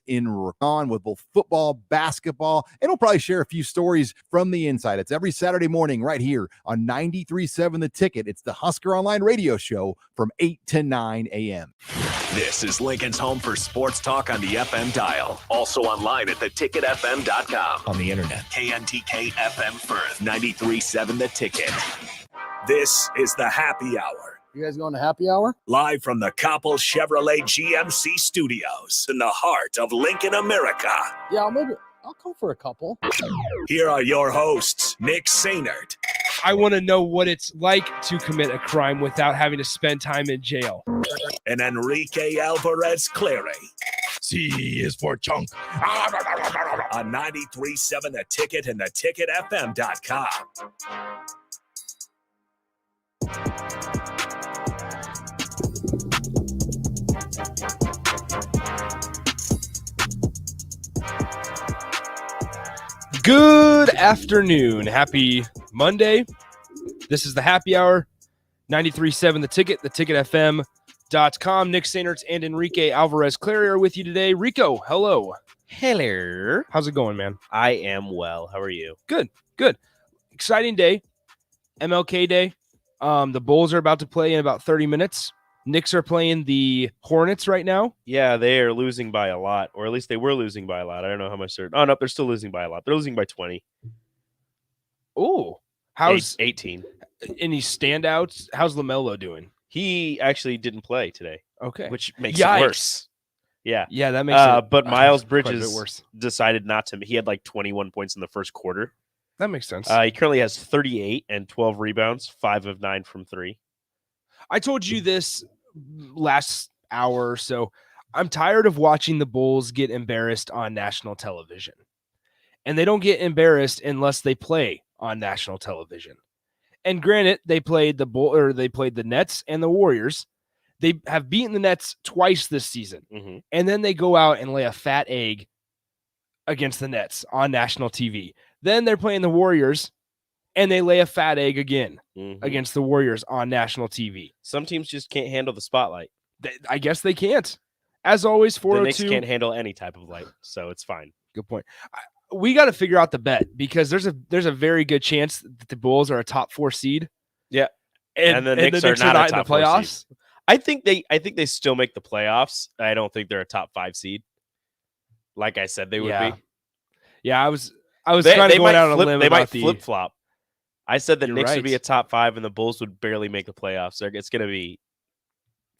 in on with both football, basketball, and we'll probably share a few stories from the inside. It's every Saturday morning right here on 93.7 The Ticket. It's the Husker Online radio show from 8 to 9 a.m. This is Lincoln's home for sports talk on the FM dial. Also online at theticketfm.com. On the internet. KNTK FM Firth, 93.7 The Ticket. This is the Happy Hour. You guys going to happy hour? Live from the Coppel Chevrolet GMC studios in the heart of Lincoln, America. Yeah, I'll come for a couple. Here are your hosts, Nick Sainert. I want to know what it's like to commit a crime without having to spend time in jail. And Enrique Alvarez Clary. C is for chunk. On 93.7 The Ticket and theticketfm.com. Good afternoon. Happy Monday. This is the Happy Hour. 93.7 The Ticket, theticketfm.com. Nick Sainert and Enrique Alvarez Clary are with you today. Rico, hello. Hello. How's it going, man? I am well. How are you? Good. Exciting day. MLK Day. The Bulls are about to play in about 30 minutes. Knicks are playing the Hornets right now. Yeah, they are losing by a lot, or at least they were losing by a lot. I don't know how much they're. Oh, no, they're still losing by a lot. They're losing by 20. Oh, how's 18? Any standouts? How's LaMelo doing? He actually didn't play today. Okay, which makes it worse. Yeah, that makes it. But Miles quite a bit Bridges worse. decided not to. He had like 21 points in the first quarter. That makes sense. He currently has 38 and 12 rebounds, 5 of 9 from 3. I told you this last hour or so. I'm tired of watching the Bulls get embarrassed on national television. And they don't get embarrassed unless they play on national television. And granted, they played the Nets and the Warriors. They have beaten the Nets twice this season. Mm-hmm. And then they go out and lay a fat egg against the Nets on national TV. Then they're playing the Warriors and they lay a fat egg again against the Warriors on national TV. Some teams just can't handle the spotlight. I guess they can't. As always, 402. The Knicks can't handle any type of light, so it's fine. Good point. We got to figure out the bet because there's a very good chance that the Bulls are a top 4 seed. Yeah, and the Knicks are not in the playoffs. I think they still make the playoffs. I don't think they're a top 5 seed. Like I said, they would be. Yeah, I was kind of going out on a limb. They about might flip flop. I said the Knicks would be a top 5 and the Bulls would barely make the playoffs. It's going to be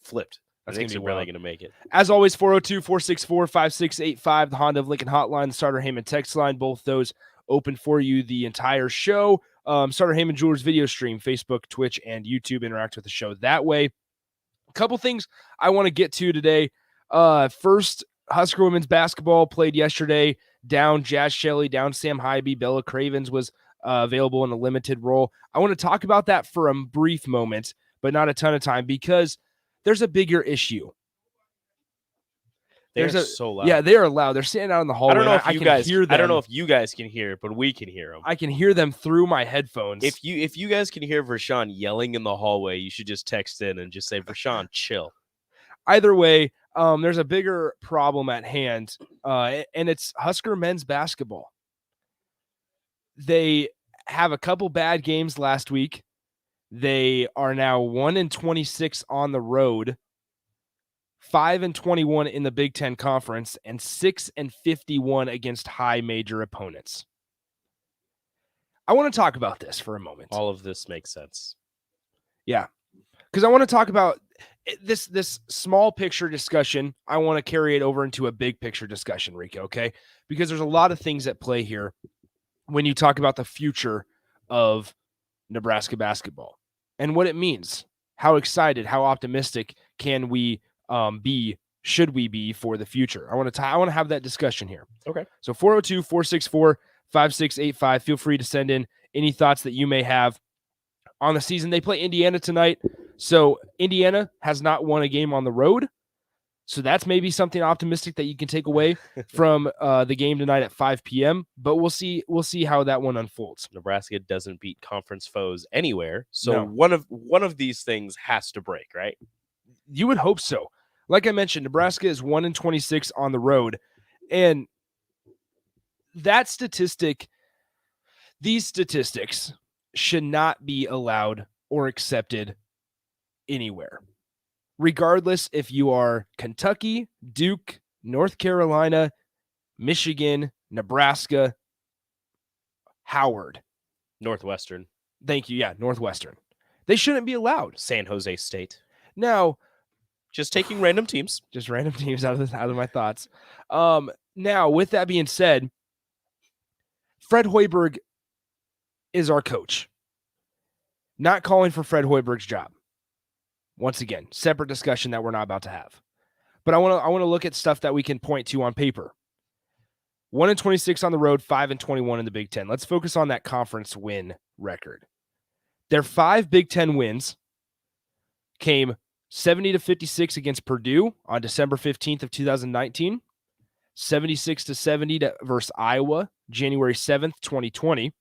flipped. The Knicks are barely going to make it. As always, 402-464-5685, the Honda of Lincoln hotline, the Starter Heyman text line, both those open for you the entire show. Starter Heyman Jewelers video stream, Facebook, Twitch, and YouTube. Interact with the show that way. A couple things I want to get to today. First, Husker women's basketball played yesterday. Down Jazz Shelley, down Sam Hybe. Bella Cravens was available in a limited role. I want to talk about that for a brief moment, but not a ton of time because there's a bigger issue. They're so loud. Yeah, they are loud. They're standing out in the hallway. I don't know if you guys hear them. I don't know if you guys can hear it, but we can hear them. I can hear them through my headphones. If you guys can hear Vershawn yelling in the hallway, you should just text in and just say, Vershawn, chill. Either way, there's a bigger problem at hand, and it's Husker men's basketball. They have a couple bad games last week. They are now 1-26 on the road, 5-21 in the Big Ten Conference, and 6-51 against high major opponents. I want to talk about this for a moment. All of this makes sense. Yeah, because I want to talk about this small picture discussion. I want to carry it over into a big picture discussion, Rico, okay? Because there's a lot of things at play here when you talk about the future of Nebraska basketball and what it means. How excited, how optimistic can we should we be for the future? I want to have that discussion here. Okay. So 402-464-5685. Feel free to send in any thoughts that you may have on the season. They play Indiana tonight. So Indiana has not won a game on the road. So that's maybe something optimistic that you can take away from the game tonight at 5 p.m. But we'll see how that one unfolds. Nebraska doesn't beat conference foes anywhere. So No. one of these things has to break, right? You would hope so. Like I mentioned, Nebraska is 1-26 on the road. And that statistic, these statistics should not be allowed or accepted anywhere. Regardless if you are Kentucky, Duke, North Carolina, Michigan, Nebraska, Howard. Northwestern. Thank you. Yeah, Northwestern. They shouldn't be allowed. San Jose State. Now, just taking random teams. Just random teams out of my thoughts. Now, with that being said, Fred Hoiberg is our coach. Not calling for Fred Hoiberg's job. Once again, separate discussion that we're not about to have. But I want to look at stuff that we can point to on paper. 1-26 on the road, 5-21 in the Big Ten. Let's focus on that conference win record. Their 5 Big Ten wins came 70-56 against Purdue on December 15th of 2019, 76-70 versus Iowa, January 7th, 2020,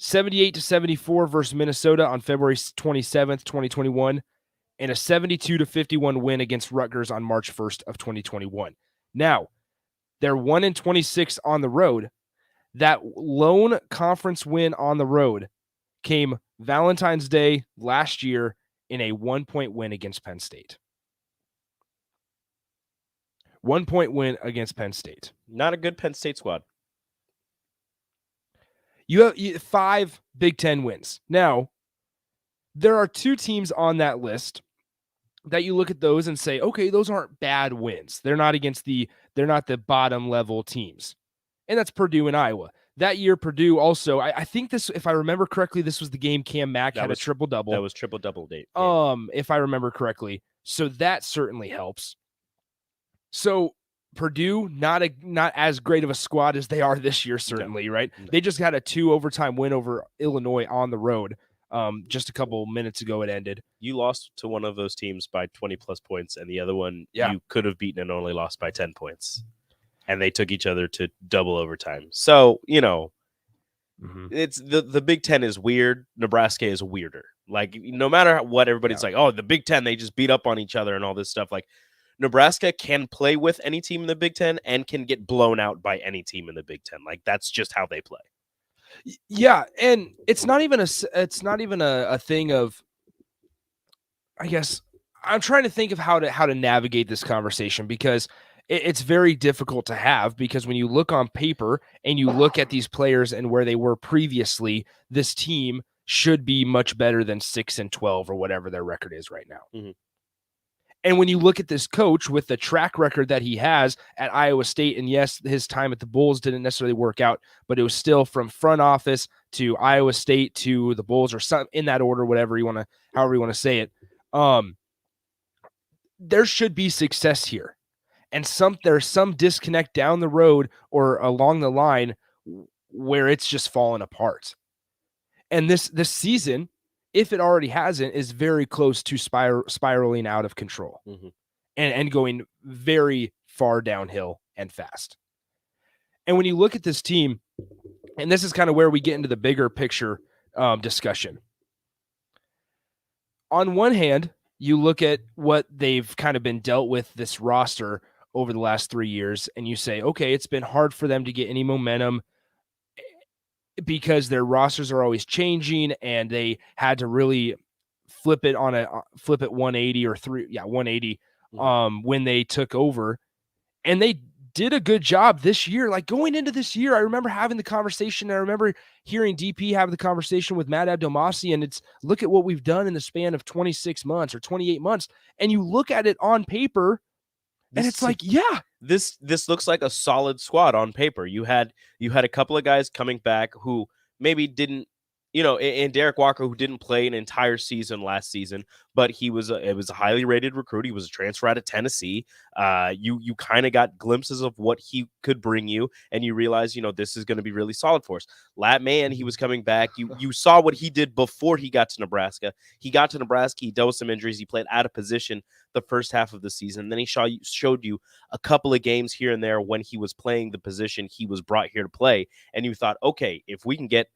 78-74 versus Minnesota on February 27th, 2021, and a 72-51 win against Rutgers on March 1st of 2021. Now, they're 1-26 on the road. That lone conference win on the road came Valentine's Day last year in a 1-point win against Penn State. 1-point win against Penn State. Not a good Penn State squad. You have 5 Big Ten wins. Now, there are 2 teams on that list that you look at those and say, okay, those aren't bad wins. They're not the bottom level teams. And that's Purdue and Iowa. That year, Purdue also, I think this, if I remember correctly, this was the game Cam Mack had a triple-double. That was triple-double date. If I remember correctly. So that certainly helps. So Purdue, not as great of a squad as they are this year, certainly, right? No. They just had a 2 overtime win over Illinois on the road. Just a couple minutes ago it ended. You lost to one of those teams by 20-plus points, and the other one you could have beaten and only lost by 10 points. And they took each other to double overtime. So, it's the Big Ten is weird. Nebraska is weirder. Like, no matter what everybody's like, oh, the Big Ten, they just beat up on each other and all this stuff. Like, Nebraska can play with any team in the Big Ten and can get blown out by any team in the Big Ten. Like, that's just how they play. Yeah, and it's not even a thing of, I guess I'm trying to think of how to navigate this conversation, because it's very difficult to have, because when you look on paper and you look at these players and where they were previously, this team should be much better than 6-12 or whatever their record is right now. Mm-hmm. And when you look at this coach with the track record that he has at Iowa State, and yes, his time at the Bulls didn't necessarily work out, but it was still from front office to Iowa State to the Bulls, or some in that order, however you want to say it. There should be success here. And there's some disconnect down the road or along the line where it's just fallen apart. And this season, if it already hasn't, is very close to spiraling out of control, and going very far downhill and fast. And when you look at this team, and this is kind of where we get into the bigger picture discussion. On one hand, you look at what they've kind of been dealt with, this roster, over the last 3 years, and you say, okay, it's been hard for them to get any momentum because their rosters are always changing, and they had to really flip it 180 or 180 when they took over. And they did a good job this year. Like, going into this year, I remember having the conversation. I remember hearing DP have the conversation with Matt Abdelmassi, and it's, look at what we've done in the span of 26 months or 28 months. And you look at it on paper, and it's like, yeah, this looks like a solid squad on paper. You had a couple of guys coming back who maybe didn't, and Derek Walker, who didn't play an entire season last season, but it was a highly rated recruit. He was a transfer out of Tennessee. You kind of got glimpses of what he could bring you, and you realize, this is going to be really solid for us. Lat Mayen, he was coming back. You saw what he did before he got to Nebraska. He got to Nebraska. He dealt with some injuries. He played out of position the first half of the season. And then he showed you a couple of games here and there when he was playing the position he was brought here to play. And you thought, okay, if we can get,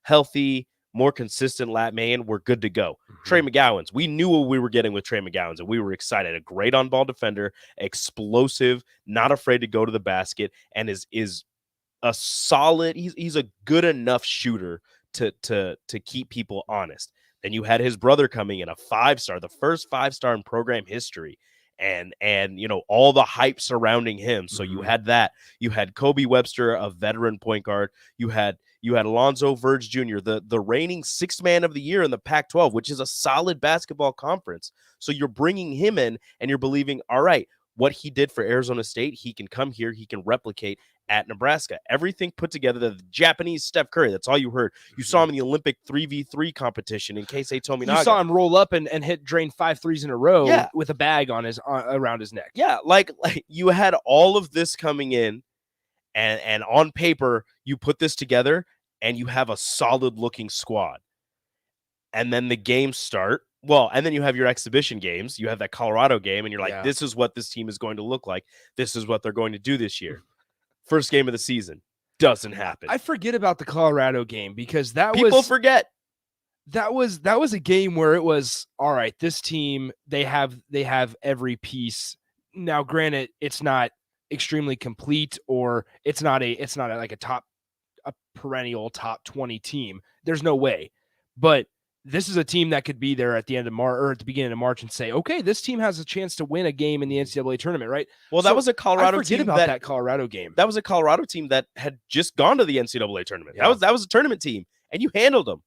healthy, more consistent lat man, we're good to go. Trey McGowan's, we knew what we were getting with Trey McGowan's, and we were excited. A great on-ball defender, explosive, not afraid to go to the basket, and is a solid. He's a good enough shooter to keep people honest. Then you had his brother coming in, a 5-star, the first 5-star in program history. And all the hype surrounding him. So you had that. You had Kobe Webster, a veteran point guard. You had Alonzo Verge Jr., the reigning 6th man of the year in the Pac-12, which is a solid basketball conference. So you're bringing him in, and you're believing, all right, what he did for Arizona State, he can come here, he can replicate at Nebraska. Everything put together, the Japanese Steph Curry, that's all you heard. You saw him in the Olympic 3v3 competition in Keisei Tominaga. You saw him roll up and drain 5 threes in a row with a bag on around his neck. Yeah, like you had all of this coming in, and on paper, you put this together, and you have a solid-looking squad. And then the games start. Well, and then you have your exhibition games. You have that Colorado game, and you're like, this is what this team is going to look like. This is what they're going to do this year. First game of the season doesn't happen. I forget about the Colorado game because people forget. That was a game where it was all right. This team, they have every piece. Now, granted, it's not extremely complete, or it's not like a perennial top 20 team. There's no way, but this is a team that could be there at the end of March or at the beginning of March and say, okay, this team has a chance to win a game in the NCAA tournament, right? Well, that was a Colorado team. That Colorado game. That was a Colorado team that had just gone to the NCAA tournament. Yeah. That was a tournament team, and you handled them.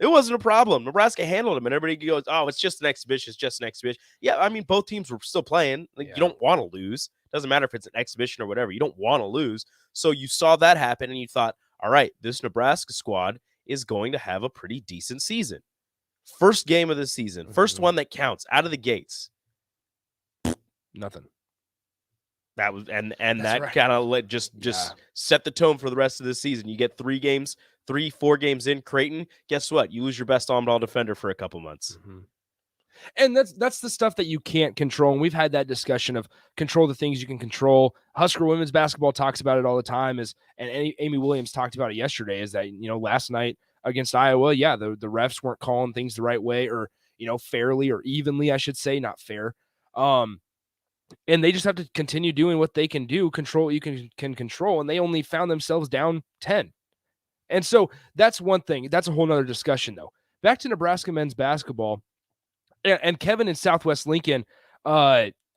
It wasn't a problem. Nebraska handled them, and everybody goes, oh, it's just an exhibition. It's just an exhibition. Yeah, I mean, both teams were still playing. You don't want to lose. Doesn't matter if it's an exhibition or whatever. You don't want to lose. So you saw that happen, and you thought, all right, this Nebraska squad is going to have a pretty decent season. First game of the season, first one that counts out of the gates. Nothing. That was and that right. Kind of just set the tone for the rest of the season. You get 4 games in Creighton. Guess what? You lose your best on-ball defender for a couple months. And that's the stuff that you can't control. And we've had that discussion of control the things you can control. Husker women's basketball talks about it all the time. And Amy Williams talked about it yesterday. Is that last night against Iowa, the refs weren't calling things the right way, or fairly or evenly, I should say, not fair. And they just have to continue doing what they can do, control what you can control, and they only found themselves down 10. And so that's one thing. That's a whole nother discussion, though. Back to Nebraska men's basketball, and Kevin in Southwest Lincoln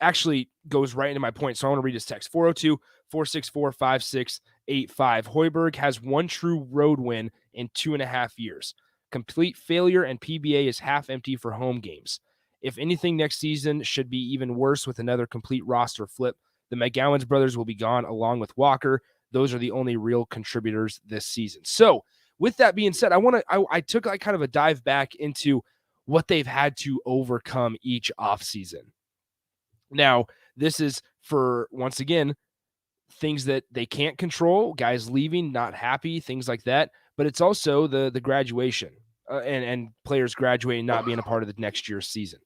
actually goes right into my point, so I want to read his text. 402-464-5685. Hoiberg has one true road win in 2.5 years. Complete failure, and PBA is half empty for home games. If anything, next season should be even worse with another complete roster flip. The McGowan's brothers will be gone along with Walker. Those are the only real contributors this season. So with that being said, I took like kind of a dive back into what they've had to overcome each offseason. Now, this is for, once again, things that they can't control, guys leaving, not happy, things like that. But it's also the graduation and players graduating, not being a part of the next year's season.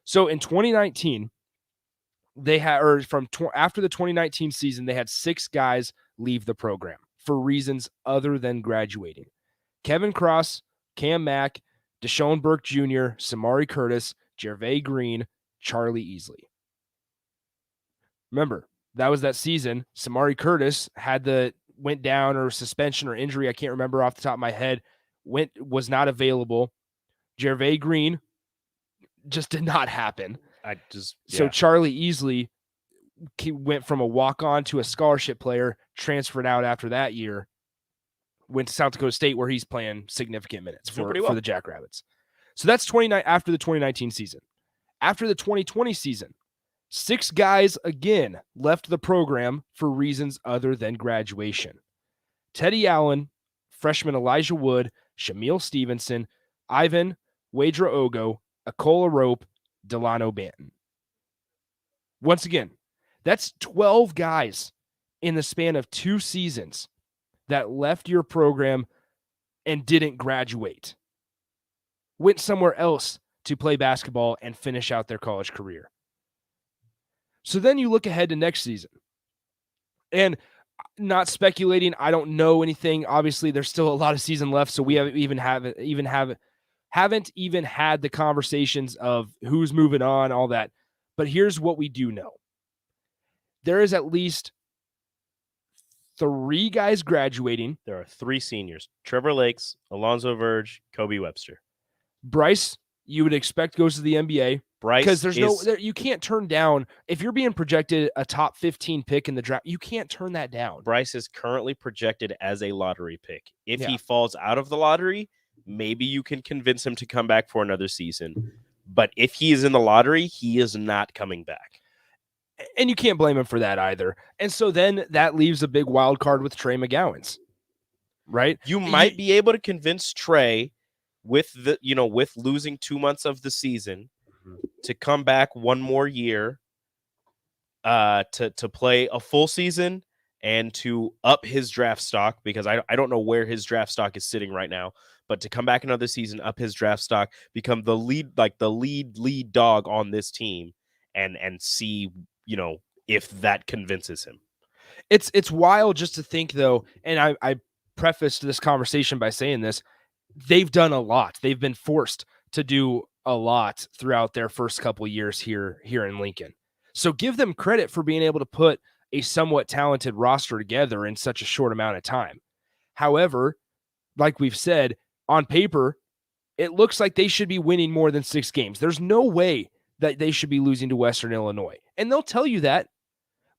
So in 2019, they had, after the 2019 season, they had 6 guys leave the program for reasons other than graduating. Kevin Cross, Cam Mack, Deshaun Burke Jr., Samari Curtis, Jervay Green, Charlie Easley. Remember, that was that season. Samari Curtis went down, or suspension or injury, I can't remember off the top of my head, was not available. Jervay Green just did not happen. So Charlie Easley went from a walk-on to a scholarship player, transferred out after that year, went to South Dakota State, where he's playing significant minutes for the Jackrabbits. So that's after the 2019 season. After the 2020 season, 6 guys again left the program for reasons other than graduation. Teddy Allen, freshman Elijah Wood, Shamil Stevenson, Ivan Wadra Ogo, Akola Rope, Delano Banton. Once again, that's 12 guys in the span of 2 seasons that left your program and didn't graduate. Went somewhere else to play basketball and finish out their college career. So then you look ahead to next season. And Not speculating. I don't know anything. Obviously, there's still a lot of season left, so we haven't even had the conversations of who's moving on, all that. But here's what we do know. There is at least 3 guys graduating. There are 3 seniors: Trevor Lakes, Alonzo Verge, Kobe Webster. Bryce, you would expect goes to the NBA. Bryce, because you can't turn down, if you're being projected a top 15 pick in the draft, you can't turn that down. Bryce is currently projected as a lottery pick. If he falls out of the lottery, maybe you can convince him to come back for another season. But if he is in the lottery, he is not coming back. And you can't blame him for that either. And so then that leaves a big wild card with Trey McGowan's, right? You might be able to convince Trey with losing 2 months of the season to come back one more year, to play a full season and to up his draft stock, because I don't know where his draft stock is sitting right now, but to come back another season, up his draft stock, become the lead dog on this team, and see, if that convinces him. It's wild just to think, though, and I prefaced this conversation by saying this, they've done a lot. They've been forced to do a lot throughout their first couple years here in Lincoln. So give them credit for being able to put a somewhat talented roster together in such a short amount of time. However, like we've said, on paper, it looks like they should be winning more than 6 games. There's no way that they should be losing to Western Illinois. And they'll tell you that.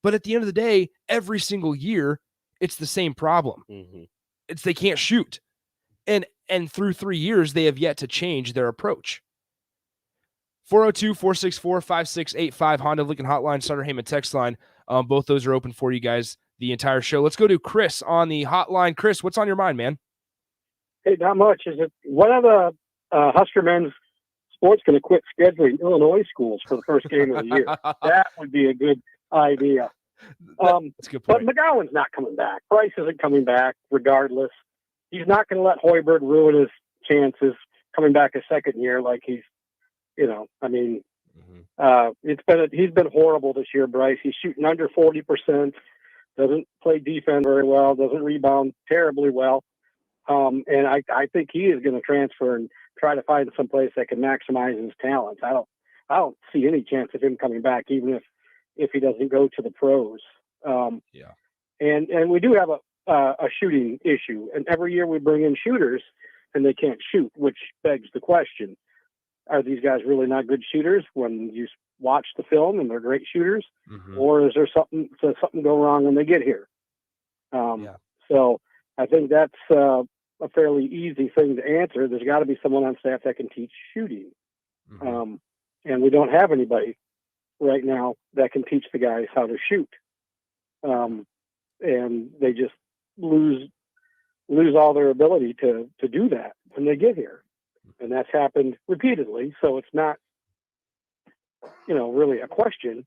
But at the end of the day, every single year, it's the same problem. Mm-hmm. It's they can't shoot. And through 3 years, they have yet to change their approach. 402-464-5685, Honda Lincoln Hotline, Sutter Heyman text line. Both those are open for you guys the entire show. Let's go to Chris on the hotline. Chris, what's on your mind, man? Hey, not much. Is it one of the Husker men's sports going to quit scheduling Illinois schools for the first game of the year? That would be a good idea. That's a good point. But McGowan's not coming back. Price isn't coming back regardless. He's not going to let Hoiberg ruin his chances coming back a second year like he's, he's been horrible this year, Bryce. He's shooting under 40%, doesn't play defense very well, doesn't rebound terribly well. And I think he is going to transfer and try to find some place that can maximize his talents. I don't see any chance of him coming back, even if he doesn't go to the pros. And we do have a shooting issue, and every year we bring in shooters and they can't shoot, which begs the question: are these guys really not good shooters when you watch the film and they're great shooters, or is there something go wrong when they get here? So I think that's a fairly easy thing to answer. There's got to be someone on staff that can teach shooting, and we don't have anybody right now that can teach the guys how to shoot, and they just lose all their ability to do that when they get here. And that's happened repeatedly. So it's not, really a question.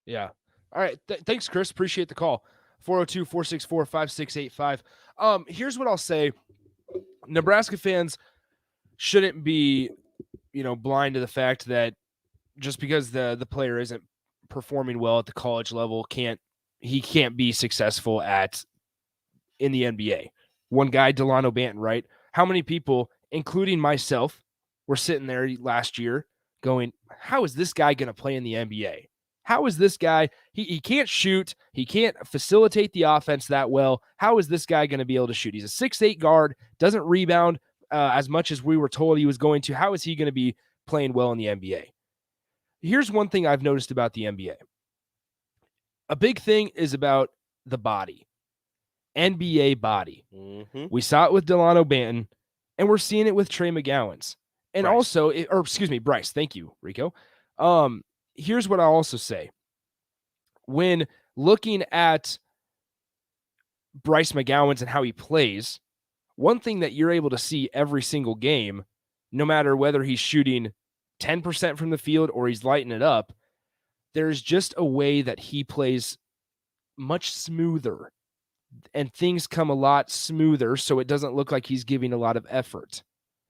Yeah. All right. Thanks, Chris. Appreciate the call. 402-464-5685. Here's what I'll say. Nebraska fans shouldn't be, blind to the fact that just because the player isn't performing well at the college level, he can't be successful in the NBA. One guy, Delano Banton, right? How many people, including myself, were sitting there last year going, how is this guy going to play in the NBA? How is this guy? He can't shoot. He can't facilitate the offense that well. How is this guy going to be able to shoot? He's a 6'8" guard, doesn't rebound as much as we were told he was going to. How is he going to be playing well in the NBA? Here's one thing I've noticed about the NBA. A big thing is about the body. NBA body. We saw it with Delano Banton, and we're seeing it with Trey McGowan's. And Bryce. Bryce. Thank you, Rico. Here's what I'll also say. When looking at Bryce McGowan's and how he plays, one thing that you're able to see every single game, no matter whether he's shooting 10% from the field or he's lighting it up, there's just a way that he plays much smoother, and things come a lot smoother, so it doesn't look like he's giving a lot of effort.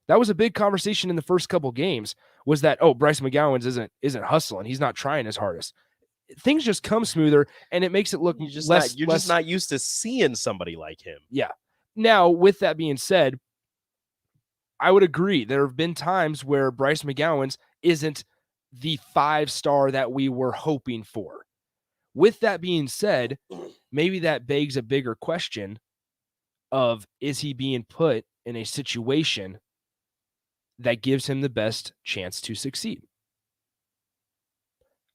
That was a big conversation in the first couple games, was that, Bryce McGowan's isn't hustling. He's not trying his hardest. things just come smoother, and it makes it look You're just less. just not used to seeing somebody like him. Yeah. Now, with that being said, I would agree. There have been times where Bryce McGowan's isn't the 5-star that we were hoping for. With that being said, maybe that begs a bigger question of, is he being put in a situation that gives him the best chance to succeed?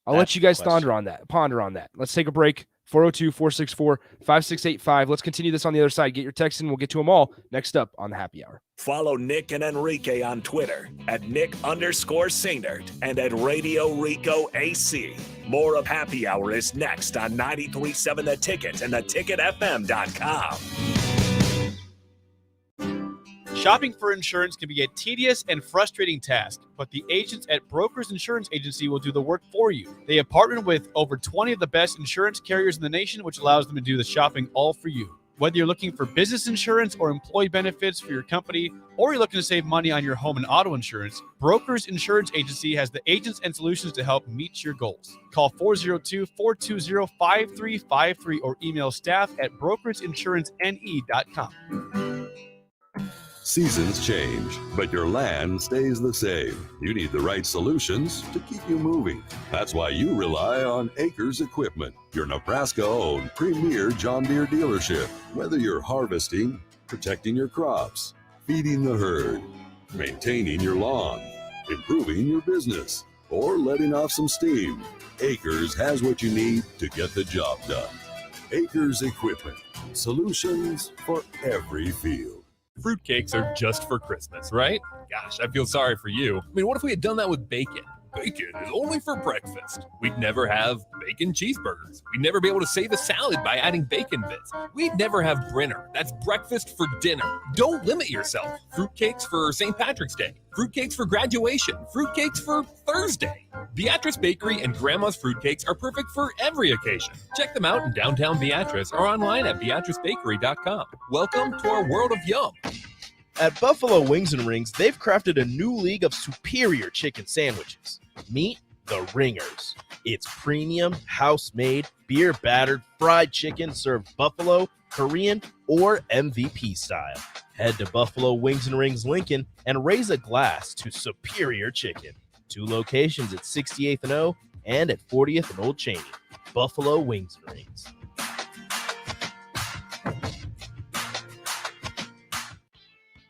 I'll let you guys ponder on that. Let's take a break. 402-464-5685. Let's continue this on the other side. Get your text in. We'll get to them all next up on the Happy Hour. Follow Nick and Enrique on Twitter at Nick_Sainert and at Radio Rico AC. More of Happy Hour is next on 93.7 The Ticket and theticketfm.com. Shopping for insurance can be a tedious and frustrating task, but the agents at Brokers Insurance Agency will do the work for you. They have partnered with over 20 of the best insurance carriers in the nation, which allows them to do the shopping all for you. Whether you're looking for business insurance or employee benefits for your company, or you're looking to save money on your home and auto insurance, Brokers Insurance Agency has the agents and solutions to help meet your goals. Call 402-420-5353 or email staff at brokersinsuranceNE.com. Seasons change, but your land stays the same. You need the right solutions to keep you moving. That's why you rely on Acres Equipment, your Nebraska-owned premier John Deere dealership. Whether you're harvesting, protecting your crops, feeding the herd, maintaining your lawn, improving your business, or letting off some steam, Acres has what you need to get the job done. Acres Equipment, solutions for every field. Fruitcakes are just for Christmas, right? Gosh, I feel sorry for you. I mean, what if we had done that with bacon? Bacon is only for breakfast. We'd never have bacon cheeseburgers. We'd never be able to save a salad by adding bacon bits. We'd never have Brinner. That's breakfast for dinner. Don't limit yourself. Fruitcakes for St. Patrick's Day. Fruitcakes for graduation. Fruitcakes for Thursday. Beatrice Bakery and Grandma's Fruitcakes are perfect for every occasion. Check them out in downtown Beatrice or online at beatricebakery.com. Welcome to our world of yum. At Buffalo Wings and Rings, they've crafted a new league of superior chicken sandwiches. Meet the Ringers. It's premium, house-made, beer-battered, fried chicken served buffalo, Korean, or MVP style. Head to Buffalo Wings and Rings Lincoln and raise a glass to superior chicken. 2 locations at 68th and O and at 40th and Old Cheney. Buffalo Wings and Rings.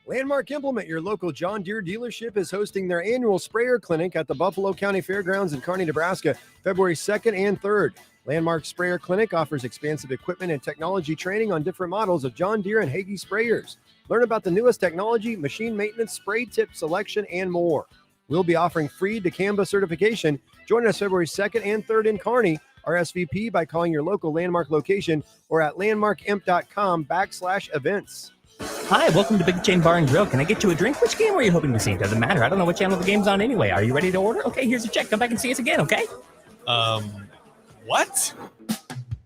Landmark Implement, your local John Deere dealership, is hosting their annual sprayer clinic at the Buffalo County Fairgrounds in Kearney, Nebraska, February 2nd and 3rd. Landmark Sprayer Clinic offers expansive equipment and technology training on different models of John Deere and Hagie sprayers. Learn about the newest technology, machine maintenance, spray tip selection, and more. We'll be offering free dicamba certification. Join us February 2nd and 3rd in Kearney. RSVP by calling your local Landmark location or at landmarkimp.com/events. Hi, welcome to Big Chain Bar and Grill. Can I get you a drink? Which game were you hoping to see? Doesn't matter. I don't know what channel the game's on anyway. Are you ready to order? Okay, here's your check. Come back and see us again, okay? What?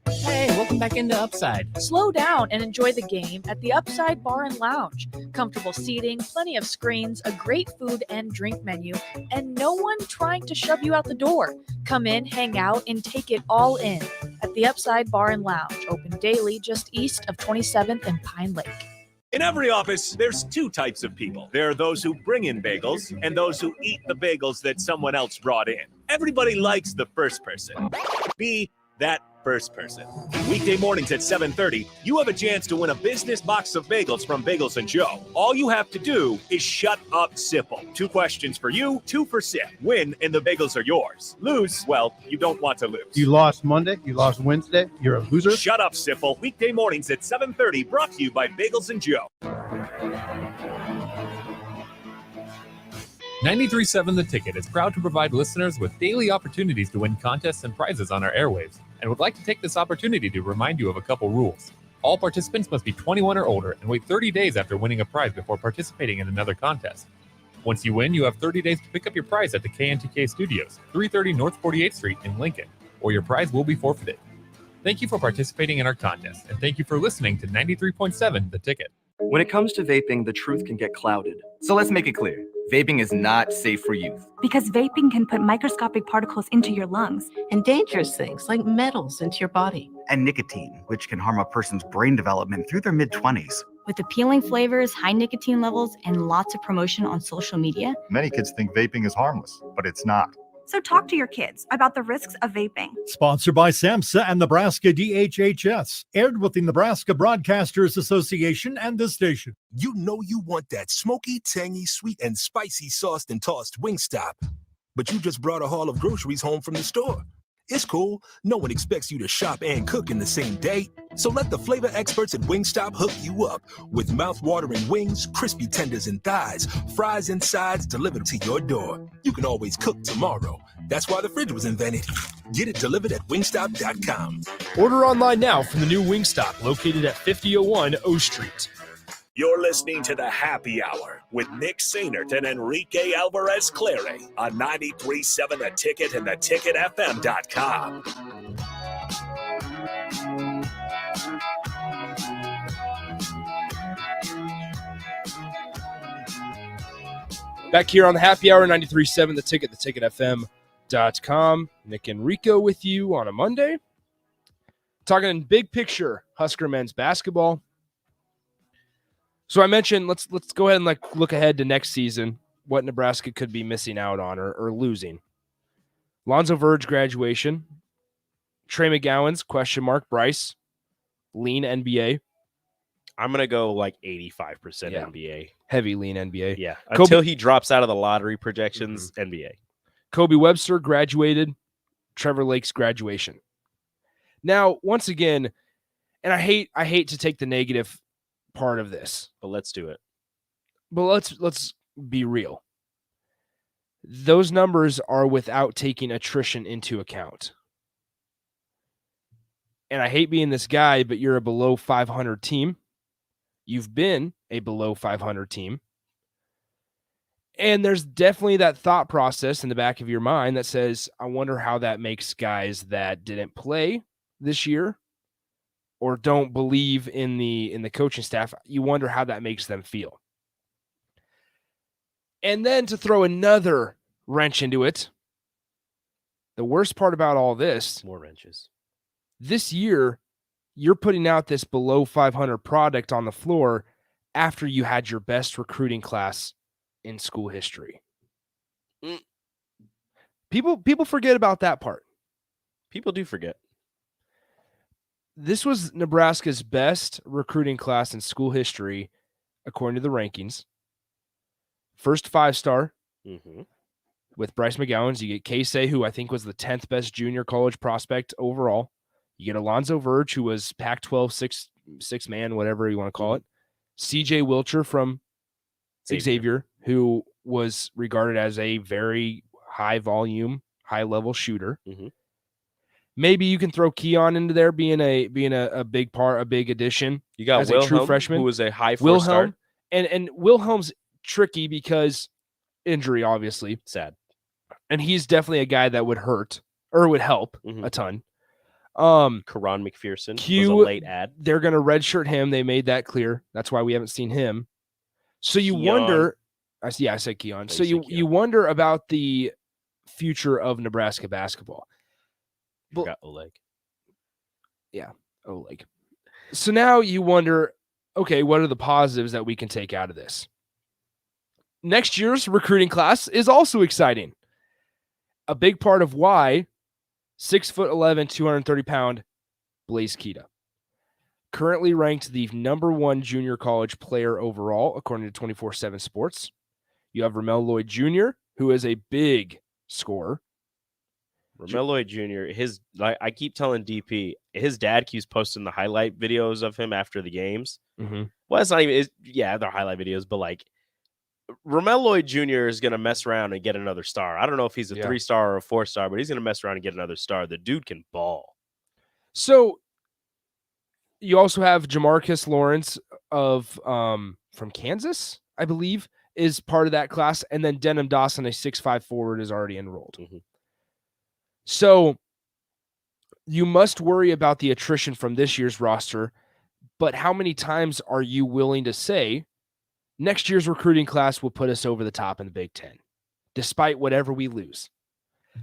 Hey, welcome back into Upside. Slow down and enjoy the game at the Upside Bar and Lounge. Comfortable seating, plenty of screens, a great food and drink menu, and no one trying to shove you out the door. Come in, hang out, and take it all in at the Upside Bar and Lounge, open daily just east of 27th and Pine Lake. In every office, there's 2 types of people. There are those who bring in bagels and those who eat the bagels that someone else brought in. Everybody likes the first person. Be that first person. Weekday mornings at 7:30, you have a chance to win a business box of bagels from Bagels & Joe. All you have to do is shut up, Sipple. 2 questions for you, 2 for Sip. Win, and the bagels are yours. Lose, well, you don't want to lose. You lost Monday, you lost Wednesday, you're a loser. Shut up, Sipple. Weekday mornings at 7:30, brought to you by Bagels & Joe. 93.7 The Ticket is proud to provide listeners with daily opportunities to win contests and prizes on our airwaves, and would like to take this opportunity to remind you of a couple rules. All participants must be 21 or older and wait 30 days after winning a prize before participating in another contest. Once you win, you have 30 days to pick up your prize at the KNTK Studios, 330 North 48th Street in Lincoln, or your prize will be forfeited. Thank you for participating in our contest, and thank you for listening to 93.7 The Ticket. When it comes to vaping, the truth can get clouded. So let's make it clear. Vaping is not safe for youth. Because vaping can put microscopic particles into your lungs. And dangerous things like metals into your body. And nicotine, which can harm a person's brain development through their mid-20s. With appealing flavors, high nicotine levels, and lots of promotion on social media. Many kids think vaping is harmless, but it's not. So talk to your kids about the risks of vaping. Sponsored by SAMHSA and Nebraska DHHS. Aired with the Nebraska Broadcasters Association and this station. You know you want that smoky, tangy, sweet, and spicy sauced and tossed Wingstop. But you just brought a haul of groceries home from the store. It's cool. No one expects you to shop and cook in the same day. So let the flavor experts at Wingstop hook you up with mouth-watering wings, crispy tenders and thighs, fries and sides delivered to your door. You can always cook tomorrow. That's why the fridge was invented. Get it delivered at wingstop.com. Order online now from the new Wingstop located at 5001 O Street. You're listening to the Happy Hour with Nick Sainert and Enrique Alvarez Clary on 93.7 The Ticket and theticketfm.com. Back here on the Happy Hour, 93.7 The Ticket, theticketfm.com. Nick and Rico with you on a Monday. Talking big picture Husker men's basketball. So I mentioned let's go ahead and look ahead to next season, what Nebraska could be missing out on or losing. Lonzo Verge graduation, Trey McGowan's question mark, Bryce, lean NBA. I'm gonna go like 85% NBA, heavy lean NBA. Yeah, until he drops out of the lottery projections, NBA. Kobe Webster graduated, Trevor Lake's graduation. Now, once again, and I hate to take the negative part of this, but let's do it. But let's be real. Those numbers are without taking attrition into account. And I hate being this guy, but you're a below 500 team. You've been a below 500 team. And there's definitely that thought process in the back of your mind that says, I wonder how that makes guys that didn't play this year or don't believe in the coaching staff, you wonder how that makes them feel. And then to throw another wrench into it, the worst part about all this, more wrenches. This year, you're putting out this below 500 product on the floor after you had your best recruiting class in school history. People forget about that part. People do forget. This was Nebraska's best recruiting class in school history, according to the rankings. First 5-star with Bryce McGowan's. You get Casey, who I think was the 10th best junior college prospect overall. You get Alonzo Verge, who was Pac-12 six man, whatever you want to call it. CJ Wilcher from Xavier, who was regarded as a very high volume, high level shooter. Maybe you can throw Keon into there being a big part, a big addition. You got as Wilhelm, a true freshman, who was a high 4-star. And Wilhelm's tricky because injury, obviously. Sad. And he's definitely a guy that would hurt or would help a ton. Karan McPherson was a late ad. They're going to redshirt him. They made that clear. That's why we haven't seen him. So you wonder. I said Keon. So you wonder about the future of Nebraska basketball. Forgot Oleg. Yeah, Oleg. So now you wonder, okay, what are the positives that we can take out of this? Next year's recruiting class is also exciting. A big part of why 6'11", 230-pound Blaze Keita, currently ranked the #1 junior college player overall, according to 24/7 Sports. You have Ramel Lloyd Jr., who is a big scorer. Ramel Lloyd Jr., I keep telling DP, his dad keeps posting the highlight videos of him after the games. Well, it's not even, they're highlight videos, but like Ramel Lloyd Jr. is going to mess around and get another star. I don't know if he's a 3-star or a 4-star, but he's going to mess around and get another star. The dude can ball. So you also have Jamarcus Lawrence from Kansas, I believe, is part of that class. And then Denham Dawson, a 6'5" forward, is already enrolled. So you must worry about the attrition from this year's roster, but how many times are you willing to say next year's recruiting class will put us over the top in the Big Ten, despite whatever we lose.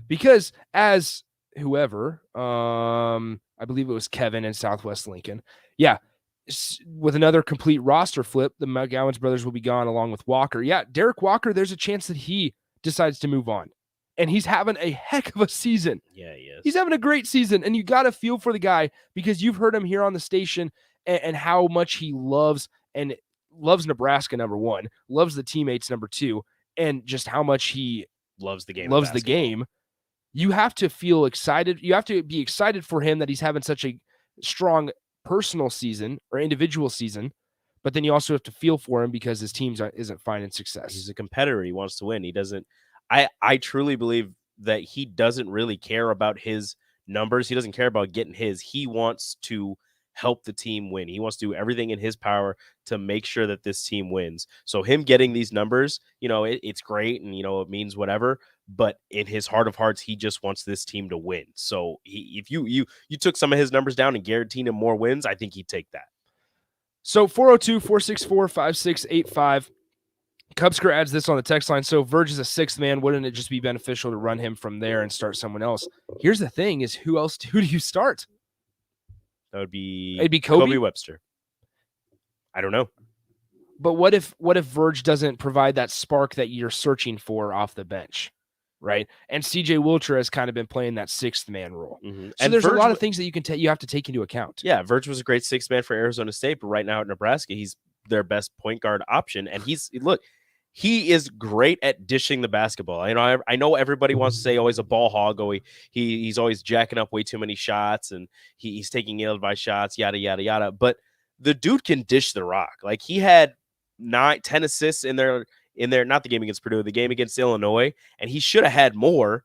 Because as whoever, I believe it was Kevin in Southwest Lincoln. Yeah. With another complete roster flip, the McGowan's brothers will be gone along with Walker. Yeah. Derek Walker, there's a chance that he decides to move on. And he's having a heck of a season. Yeah, he is. He's having a great season. And you got to feel for the guy because you've heard him here on the station and how much he loves Nebraska, number one, loves the teammates, number two, and just how much he loves the game. Loves the game. You have to feel excited. You have to be excited for him that he's having such a strong personal season or individual season, but then you also have to feel for him because his team isn't finding success. He's a competitor. He wants to win. He doesn't. I truly believe that he doesn't really care about his numbers. He doesn't care about getting his. He wants to help the team win. He wants to do everything in his power to make sure that this team wins. So him getting these numbers, it's great and, it means whatever. But in his heart of hearts, he just wants this team to win. So if you took some of his numbers down and guaranteed him more wins, I think he'd take that. So 402-464-5685. Cubsker adds this on the text line. So Verge is a sixth man. Wouldn't it just be beneficial to run him from there and start someone else? Here's the thing is who do you start? That would be It'd be Kobe Webster. I don't know. But what if Verge doesn't provide that spark that you're searching for off the bench? Right. And CJ Wilcher has kind of been playing that sixth man role. Mm-hmm. So there's a lot of things that you have to take into account. Yeah. Verge was a great sixth man for Arizona State, but right now at Nebraska, he's their best point guard option. And he is great at dishing the basketball. I know everybody wants to say, oh, he's a ball hog. Oh, he's always jacking up way too many shots and he's taking ill-advised shots, yada, yada, yada. But the dude can dish the rock. Like he had 10 assists in their, not the game against Purdue, the game against Illinois. And he should have had more.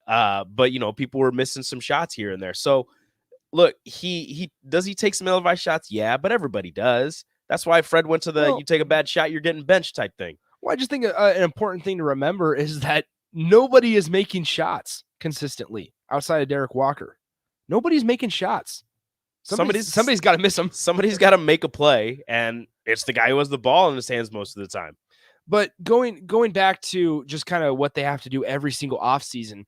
But people were missing some shots here and there. So look, he take some ill-advised shots? Yeah, but everybody does. That's why Fred went to you take a bad shot, you're getting benched type thing. Well, I just think an important thing to remember is that nobody is making shots consistently outside of Derek Walker. Nobody's making shots. Somebody's got to miss them. Somebody's got to make a play, and it's the guy who has the ball in his hands most of the time. But going back to just kind of what they have to do every single offseason,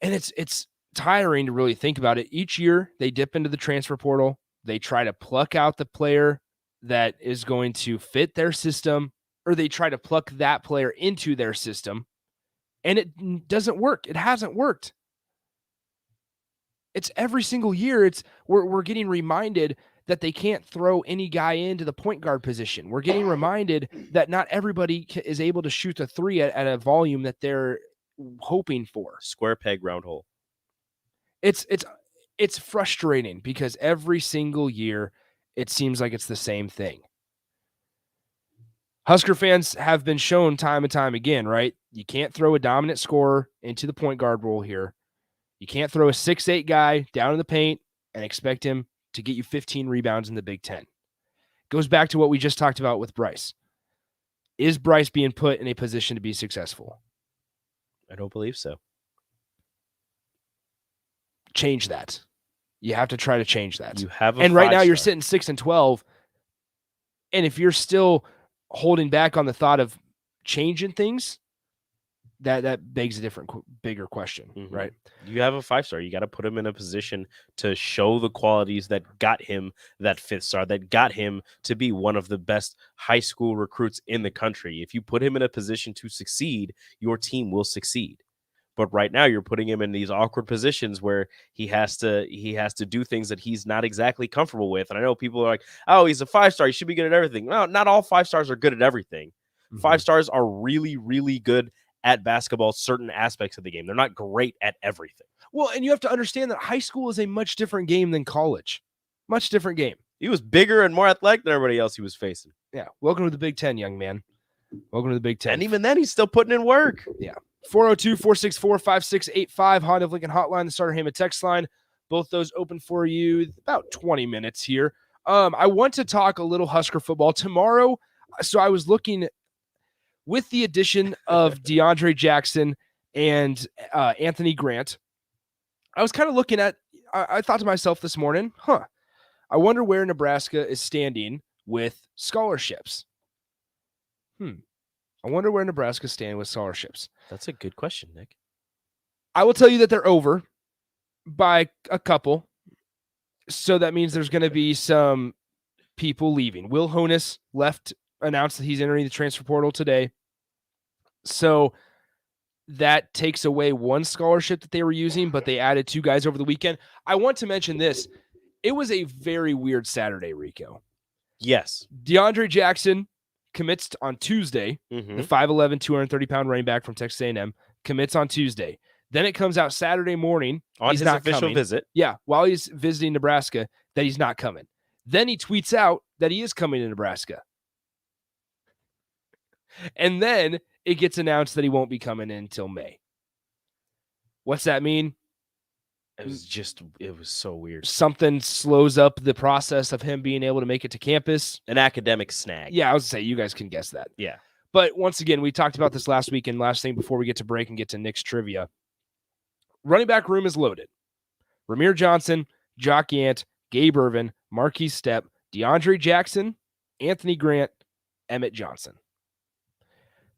and it's tiring to really think about it. Each year, they dip into the transfer portal. They try to pluck out the player that is going to fit their system, or they try to pluck that player into their system, and it doesn't work. It hasn't worked. It's every single year. We're getting reminded that they can't throw any guy into the point guard position. We're getting reminded that not everybody is able to shoot a three at a volume that they're hoping for. Square peg, round hole. It's frustrating because every single year it seems like it's the same thing. Husker fans have been shown time and time again, right? You can't throw a dominant scorer into the point guard role here. You can't throw a 6'8" guy down in the paint and expect him to get you 15 rebounds in the Big Ten. Goes back to what we just talked about with Bryce. Is Bryce being put in a position to be successful? I don't believe so. Change that. You have to try to change that. You have and right now you're sitting 6-12. And if you're still holding back on the thought of changing things, that begs a bigger question, right? You have a 5-star. You got to put him in a position to show the qualities that got him that 5th star, that got him to be one of the best high school recruits in the country. If you put him in a position to succeed, your team will succeed. But right now you're putting him in these awkward positions where he has to do things that he's not exactly comfortable with. And I know people are like, oh, he's a 5-star. He should be good at everything. No, not all 5-stars are good at everything. 5-stars are really, really good at basketball, certain aspects of the game. They're not great at everything. Well, and you have to understand that high school is a much different game than college. Much different game. He was bigger and more athletic than everybody else he was facing. Yeah. Welcome to the Big Ten, young man. Welcome to the Big Ten. And even then, he's still putting in work. Yeah. 402-464-5685, Honda of Lincoln hotline, the Starter Heyman text line. Both those open for you about 20 minutes here. I want to talk a little Husker football tomorrow. So I was looking with the addition of Deandre Jackson and Anthony Grant. I was kind of looking at, I thought to myself this morning, I wonder where Nebraska is standing with scholarships. I wonder where Nebraska stand with scholarships. That's a good question, Nick. I will tell you that they're over by a couple. So that means there's going to be some people leaving. Will Honus announced that he's entering the transfer portal today. So that takes away one scholarship that they were using, but they added 2 guys over the weekend. I want to mention this. It was a very weird Saturday, Rico. Yes. Deandre Jackson commits on Tuesday, Mhm. the 5'11", 230-pound running back from Texas A&M, commits on Tuesday. Then it comes out Saturday morning. On he's his not official coming. visit. Yeah, while he's visiting Nebraska, that he's not coming. Then he tweets out that he is coming to Nebraska. And then it gets announced that he won't be coming in until May. What's that mean? It was so weird. Something slows up the process of him being able to make it to campus. An academic snag. Yeah, I was going to say, you guys can guess that. Yeah. But once again, we talked about this last week, and last thing before we get to break and get to Nick's trivia. Running back room is loaded. Ramir Johnson, Jock Yant, Gabe Irvin, Marquise Stepp, DeAndre Jackson, Anthony Grant, Emmett Johnson.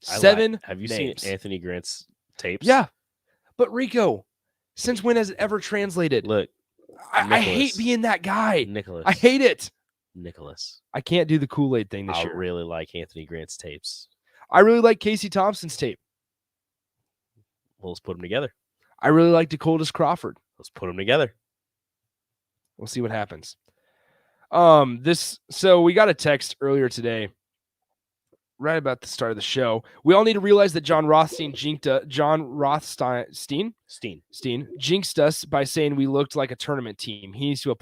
7 Have you names. seen Anthony Grant's tapes? Yeah. But Rico, since when has it ever translated? Look, I hate being that guy. Nicholas. I hate it. Nicholas. I can't do the Kool-Aid thing this I year. really like Anthony Grant's tapes. I really like Casey Thompson's tape. Well, let's put them together. I really like Dakotas Crawford. Let's put them together. We'll see what happens. So we got a text earlier today, right about the start of the show. We all need to realize that John Rothstein jinxed us by saying we looked like a tournament team. He needs to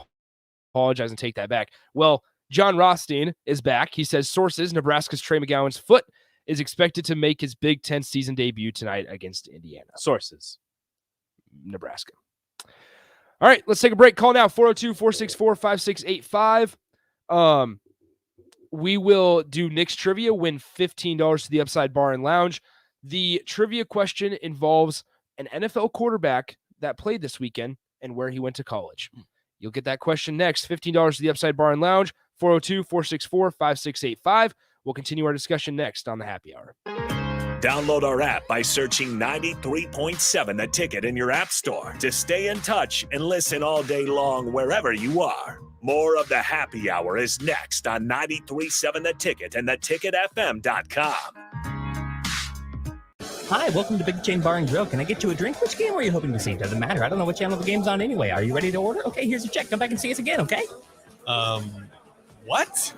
apologize and take that back. Well, John Rothstein is back. He says sources, Nebraska's Trey McGowan's foot is expected to make his Big Ten season debut tonight against Indiana. Sources. Nebraska. All right, let's take a break. Call now, 402-464-5685. We will do Nick's trivia, win $15 to the Upside Bar and Lounge. The trivia question involves an NFL quarterback that played this weekend and where he went to college. You'll get that question next. $15 to the Upside Bar and Lounge, 402-464-5685. We'll continue our discussion next on the Happy Hour. Download our app by searching 93.7 The Ticket in your app store to stay in touch and listen all day long wherever you are. More of the Happy Hour is next on 93.7 The Ticket and theticketfm.com. Hi, welcome to Big Chain Bar and Grill. Can I get you a drink? Which game were you hoping to see? Doesn't matter. I don't know what channel the game's on anyway. Are you ready to order? Okay, here's your check. Come back and see us again, okay? What?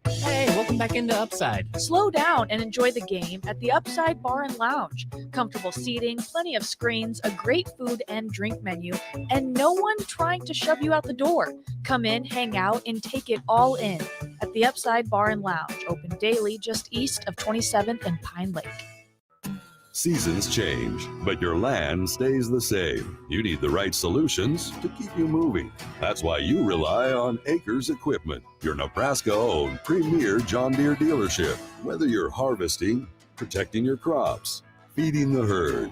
Hey, welcome back into Upside. Slow down and enjoy the game at the Upside Bar and Lounge. Comfortable seating, plenty of screens, a great food and drink menu, and no one trying to shove you out the door. Come in, hang out, and take it all in at the Upside Bar and Lounge, open daily just east of 27th and Pine Lake. Seasons change, but your land stays the same. You need the right solutions to keep you moving. That's why you rely on Acres Equipment, your Nebraska-owned premier John Deere dealership. Whether you're harvesting, protecting your crops, feeding the herd,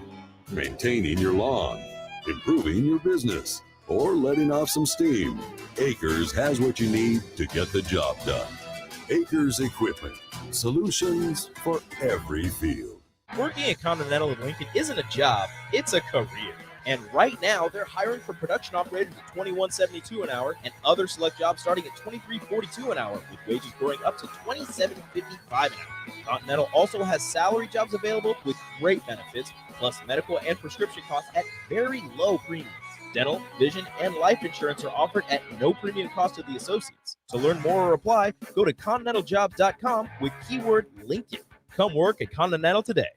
maintaining your lawn, improving your business, or letting off some steam, Acres has what you need to get the job done. Acres Equipment, solutions for every field. Working at Continental in Lincoln isn't a job, it's a career. And right now, they're hiring for production operators at $21.72 an hour and other select jobs starting at $23.42 an hour, with wages growing up to $27.55 an hour. Continental also has salary jobs available with great benefits, plus medical and prescription costs at very low premiums. Dental, vision, and life insurance are offered at no premium cost to the associates. To learn more or apply, go to continentaljobs.com with keyword Lincoln. Come work at Continental today.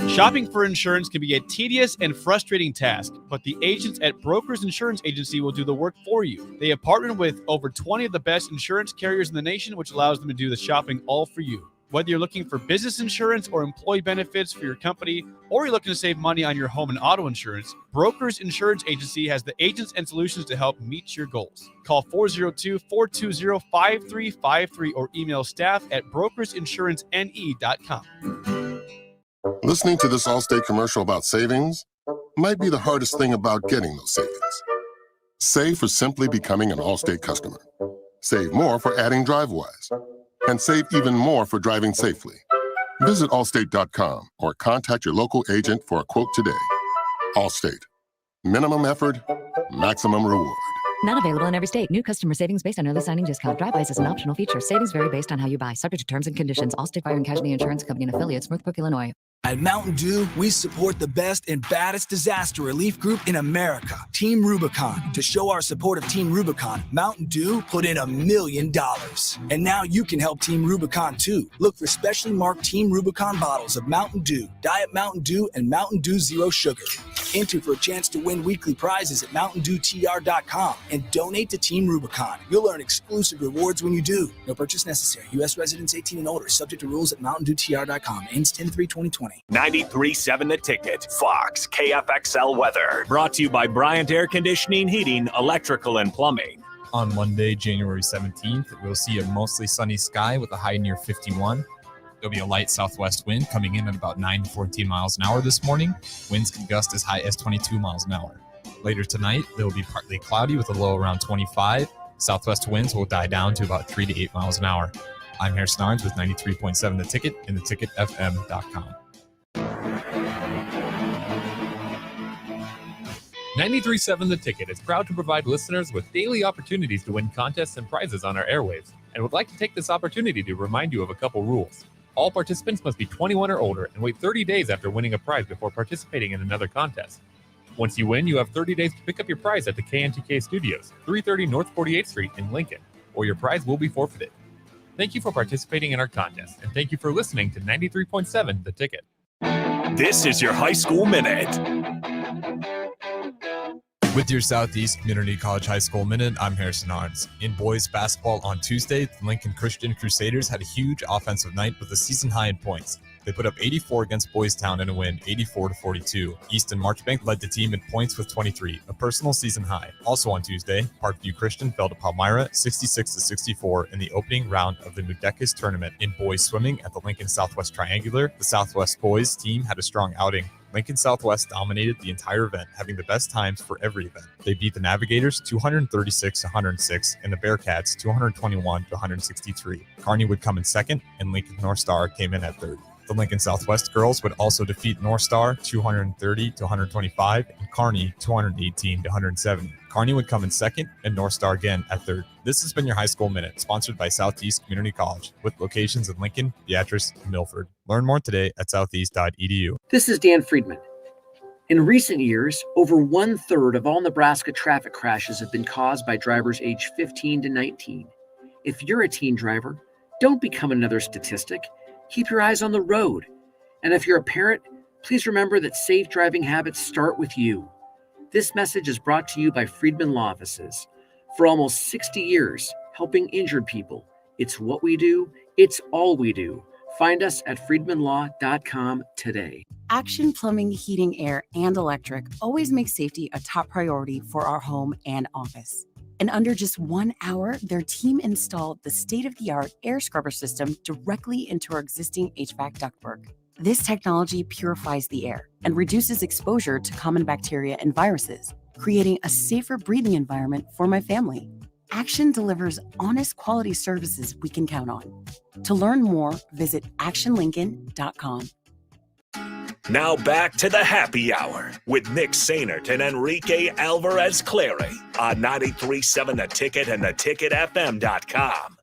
Shopping for insurance can be a tedious and frustrating task, but the agents at Brokers Insurance Agency will do the work for you. They have partnered with over 20 of the best insurance carriers in the nation, which allows them to do the shopping all for you. Whether you're looking for business insurance or employee benefits for your company, or you're looking to save money on your home and auto insurance, Brokers Insurance Agency has the agents and solutions to help meet your goals. Call 402-420-5353 or email staff at brokersinsurancenE.com. Listening to this Allstate commercial about savings might be the hardest thing about getting those savings. Save for simply becoming an Allstate customer. Save more for adding DriveWise. and save even more for driving safely. Visit Allstate.com or contact your local agent for a quote today. Allstate. Minimum effort, maximum reward. Not available in every state. New customer savings based on early signing discount. Drive-bys is an optional feature. Savings vary based on how you buy. Subject to terms and conditions. Allstate Fire and Casualty Insurance Company and affiliates, Northbrook, Illinois. At Mountain Dew, we support the best and baddest disaster relief group in America, Team Rubicon. To show our support of Team Rubicon, Mountain Dew put in $1 million. And now you can help Team Rubicon too. Look for specially marked Team Rubicon bottles of Mountain Dew, Diet Mountain Dew, and Mountain Dew Zero Sugar. Enter for a chance to win weekly prizes at MountainDewTR.com and donate to Team Rubicon. You'll earn exclusive rewards when you do. No purchase necessary. U.S. residents 18 and older. Subject to rules at MountainDewTR.com. Ends 10/3/2020. 93.7 The Ticket, Fox, KFXL weather. Brought to you by Bryant Air Conditioning, Heating, Electrical, and Plumbing. On Monday, January 17th, we'll see a mostly sunny sky with a high near 51. There'll be a light southwest wind coming in at about 9-14 miles an hour this morning. Winds can gust as high as 22 miles an hour. Later tonight, there will be partly cloudy with a low around 25. Southwest winds will die down to about 3 to 8 miles an hour. I'm Harrison Arns with 93.7 The Ticket and theticketfm.com. 93.7 The Ticket is proud to provide listeners with daily opportunities to win contests and prizes on our airwaves, and would like to take this opportunity to remind you of a couple rules. All participants must be 21 or older and wait 30 days after winning a prize before participating in another contest. Once you win, you have 30 days to pick up your prize at the KNTK Studios, 330 North 48th Street in Lincoln, or your prize will be forfeited. Thank you for participating in our contest, and thank you for listening to 93.7 The Ticket. This is your High School Minute. With your Southeast Community College High School Minute, I'm Harrison Arns. In boys basketball on Tuesday, the Lincoln Christian Crusaders had a huge offensive night with a season high in points. They put up 84 against Boys Town in a win, 84-42. Easton Marchbank led the team in points with 23, a personal season high. Also on Tuesday, Parkview Christian fell to Palmyra 66-64 in the opening round of the Mudecas tournament. In boys swimming at the Lincoln Southwest Triangular, the Southwest boys team had a strong outing. Lincoln Southwest dominated the entire event, having the best times for every event. They beat the Navigators 236-106 and the Bearcats 221-163. Kearney would come in second, and Lincoln North Star came in at third. The Lincoln Southwest girls would also defeat North Star 230-125 and Kearney 218-170. Kearney would come in second and North Star again at third. This has been your High School Minute, sponsored by Southeast Community College, with locations in Lincoln, Beatrice, and Milford. Learn more today at southeast.edu. This is Dan Friedman. In recent years, over 1/3 of all Nebraska traffic crashes have been caused by drivers aged 15 to 19. If you're a teen driver, don't become another statistic. Keep your eyes on the road. And if you're a parent, please remember that safe driving habits start with you. This message is brought to you by Friedman Law Offices. For almost 60 years, helping injured people. It's what we do. It's all we do. Find us at friedmanlaw.com today. Action Plumbing, Heating, Air, and Electric always makes safety a top priority for our home and office. In under just 1 hour, their team installed the state-of-the-art air scrubber system directly into our existing HVAC ductwork. This technology purifies the air and reduces exposure to common bacteria and viruses, creating a safer breathing environment for my family. Action delivers honest quality services we can count on. To learn more, visit actionlincoln.com. Now back to the happy hour with Nick Sainert and Enrique Alvarez Clary on 93.7 The Ticket and theticketfm.com.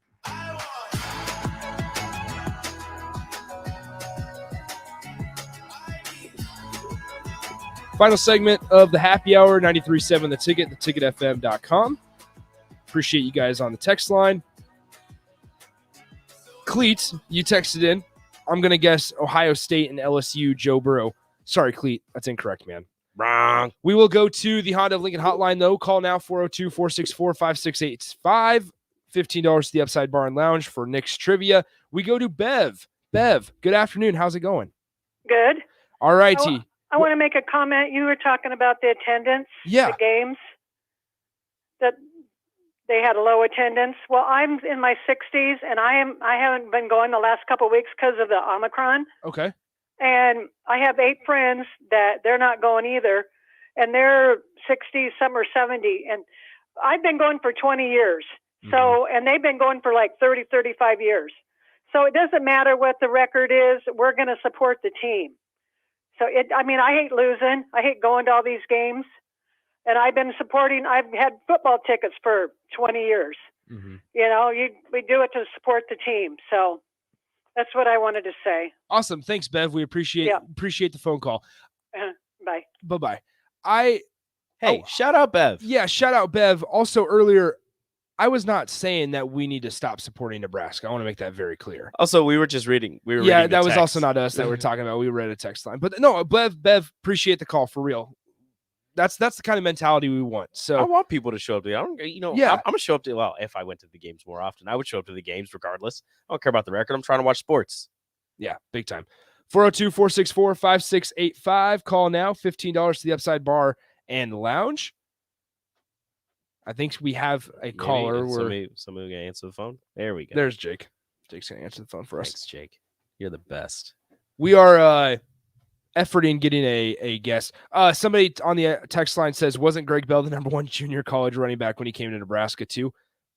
Final segment of the happy hour, 93.7 The Ticket, theticketfm.com. Appreciate you guys on the text line. Cleet, you texted in. I'm going to guess Ohio State and LSU, Joe Burrow. Sorry, Cleet. That's incorrect, man. Wrong. We will go to the Honda of Lincoln hotline, though. Call now, 402-464-5685. $15 to the Upside Bar and Lounge for Nick's Trivia. We go to Bev. Bev, good afternoon. How's it going? Good. All righty. I want to make a comment. You were talking about the attendance, the games, that they had a low attendance. Well, I'm in my 60s, and I haven't been going the last couple of weeks because of the Omicron. Okay. And I have 8 friends that they're not going either, and they're 60, some are 70. And I've been going for 20 years. So, and they've been going for like 30, 35 years. So it doesn't matter what the record is. We're going to support the team. So I hate losing. I hate going to all these games. And I've had football tickets for 20 years. Mm-hmm. We do it to support the team. So that's what I wanted to say. Awesome. Thanks, Bev. We appreciate the phone call. Bye. Bye-bye. Shout out Bev. Yeah, shout out Bev. Also earlier, I was not saying that we need to stop supporting Nebraska. I want to make that very clear. Also, we were just reading. That was also not us that we're talking about. We read a text line. But no, Bev, appreciate the call for real. That's the kind of mentality we want. So I want people to show up to. I'm gonna show up to. Well, if I went to the games more often, I would show up to the games regardless. I don't care about the record. I'm trying to watch sports. Yeah, big time. 402-464-5685. Call now. $15 to the Upside Bar and Lounge. I think we have a caller. Somebody gonna answer the phone. There we go. There's Jake. Jake's gonna answer the phone for us. Thanks, Jake. You're the best. We are efforting getting a guest. Somebody on the text line says, wasn't Greg Bell the number 1 junior college running back when he came to Nebraska too?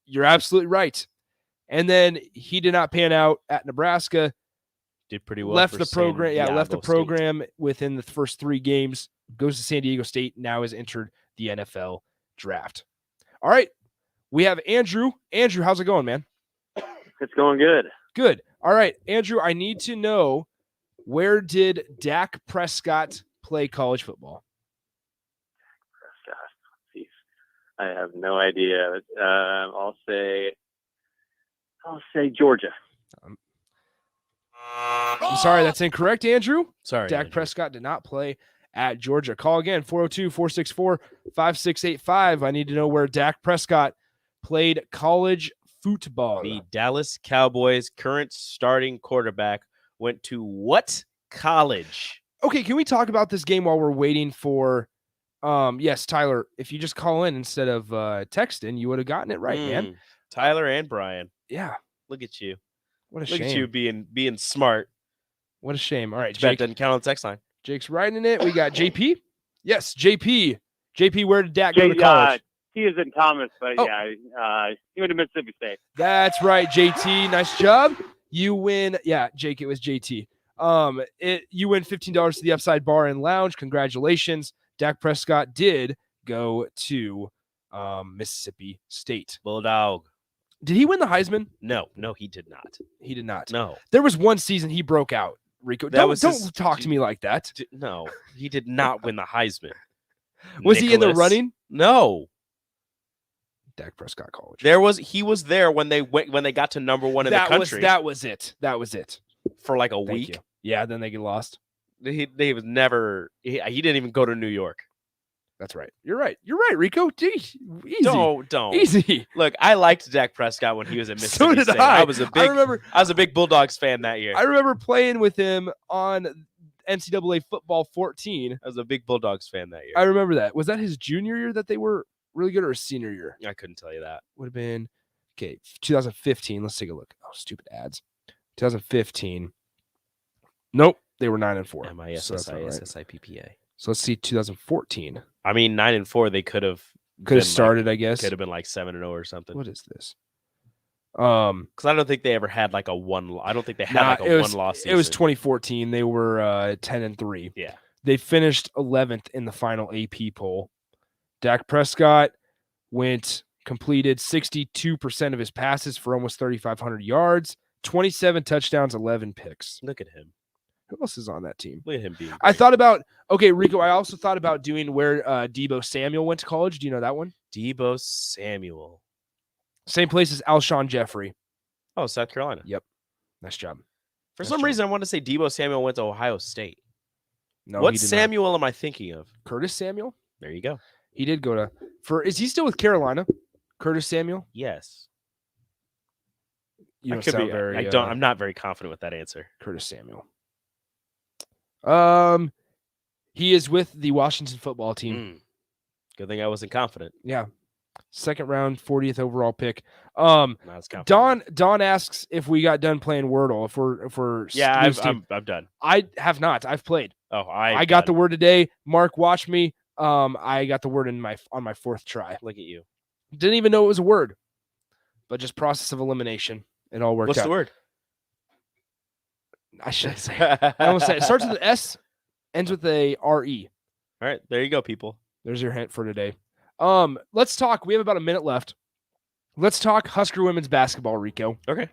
You're absolutely right. And then he did not pan out at Nebraska. Did pretty well. Left the program. Yeah, left the program within the first 3 games. Goes to San Diego State. Now has entered the NFL draft. All right. We have Andrew. Andrew, how's it going, man? It's going good. Good. All right, Andrew, I need to know, where did Dak Prescott play college football? Prescott. Jeez. I have no idea. I'll say Georgia. I'm sorry, that's incorrect, Andrew. Sorry. Dak Andrew. Prescott did not play at Georgia. Call again, 402-464-5685. I need to know where Dak Prescott played college football. The Dallas Cowboys' current starting quarterback went to what college? Okay, can we talk about this game while we're waiting for yes, Tyler, if you just call in instead of texting, you would have gotten it right, man. Tyler and Brian. Yeah. Look at you. What a Look shame. at you being smart. What a shame. All right, Jake Jake doesn't count on the text line. Jake's writing it. We got JP. Yes, JP. JP, where did Dak go to college? He is in Thomas, but he went to Mississippi State. That's right, JT. Nice job. You win. Yeah, Jake, it was JT. You win $15 to the Upside Bar and Lounge. Congratulations. Dak Prescott did go to Mississippi State. Bulldog. Did he win the Heisman? No, he did not. He did not. No. There was one season he broke out. Rico, don't talk to me like that. No, he did not win the Heisman. Was he in the running? No. Dak Prescott College. He was there when they got to number 1 in the country. That was it. For like a Thank week. you. Yeah, then they get lost. He was never. He didn't even go to New York. That's right. You're right, Rico. Easy. Don't. Easy. Look, I liked Dak Prescott when he was at Mississippi So did State. I. I was a big Bulldogs fan that year. I remember playing with him on NCAA Football 14. I was a big Bulldogs fan that year. I remember that. Was that his junior year that they were really good, or his senior year? I couldn't tell you that. Would have been 2015. Let's take a look. Oh, stupid ads. 2015. Nope, they were 9-4. MISSISSIPPA. So let's see 2014. I mean, 9-4. They could have started, I guess. Could have been like 7-0 or something. What is this? Because I don't think they ever had like a one. I don't think they had one loss season. It was 2014. They were 10-3. Yeah. They finished 11th in the final AP poll. Dak Prescott completed 62% of his passes for almost 3,500 yards, 27 touchdowns, 11 picks. Look at him. Who else is on that team? Look at him being. I thought about Rico. I also thought about doing where Deebo Samuel went to college. Do you know that one? Deebo Samuel. Same place as Alshon Jeffrey. Oh, South Carolina. Yep. Nice job. For some reason, I want to say Deebo Samuel went to Ohio State. No, what Samuel am I thinking of? Curtis Samuel. There you go. He did go to. Is he still with Carolina? Curtis Samuel. Yes. You don't sound very. I'm not very confident with that answer. Curtis Samuel. He is with the Washington football team. Good thing I wasn't confident. Yeah. Second round, 40th overall pick. Don asks if we got done playing Wordle. If we're I'm done. I have not. I've played. Oh, I got the word today. Mark, watch me. I got the word on my 4th try. Look at you. Didn't even know it was a word, but just process of elimination. It all worked out. What's the word? I should say. I almost said it starts with an S, ends with a R-E. All right, there you go, people. There's your hint for today. Let's talk. We have about a minute left. Let's talk Husker women's basketball, Rico. Okay.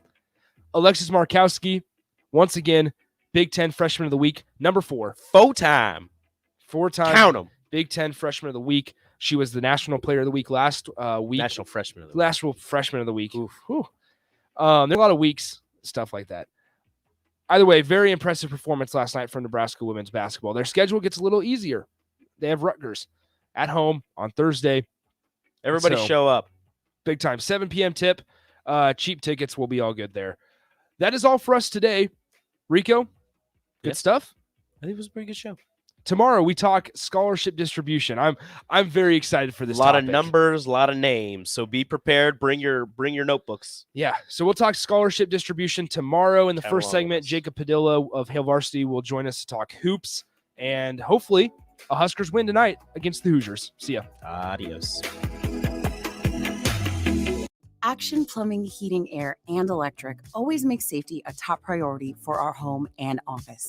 Alexis Markowski, once again, Big Ten Freshman of the Week, number 4. Four-time. Count 'em. Big Ten Freshman of the Week. She was the National Player of the Week last week. National Freshman of the Week. National Freshman of the Week. Oof. There are a lot of weeks, stuff like that. Either way, very impressive performance last night from Nebraska women's basketball. Their schedule gets a little easier. They have Rutgers at home on Thursday. Everybody show up. Big time. 7 p.m. tip. Cheap tickets will be all good there. That is all for us today. Rico, good stuff? I think it was a pretty good show. Tomorrow we talk scholarship distribution. I'm very excited for this. A lot topic. of numbers, a lot of names. So be prepared. Bring your notebooks. Yeah. So we'll talk scholarship distribution tomorrow. In the first segment, Jacob Padilla of Hale Varsity will join us to talk hoops and hopefully a Huskers win tonight against the Hoosiers. See ya. Adios. Action Plumbing, Heating, Air, and Electric always makes safety a top priority for our home and office.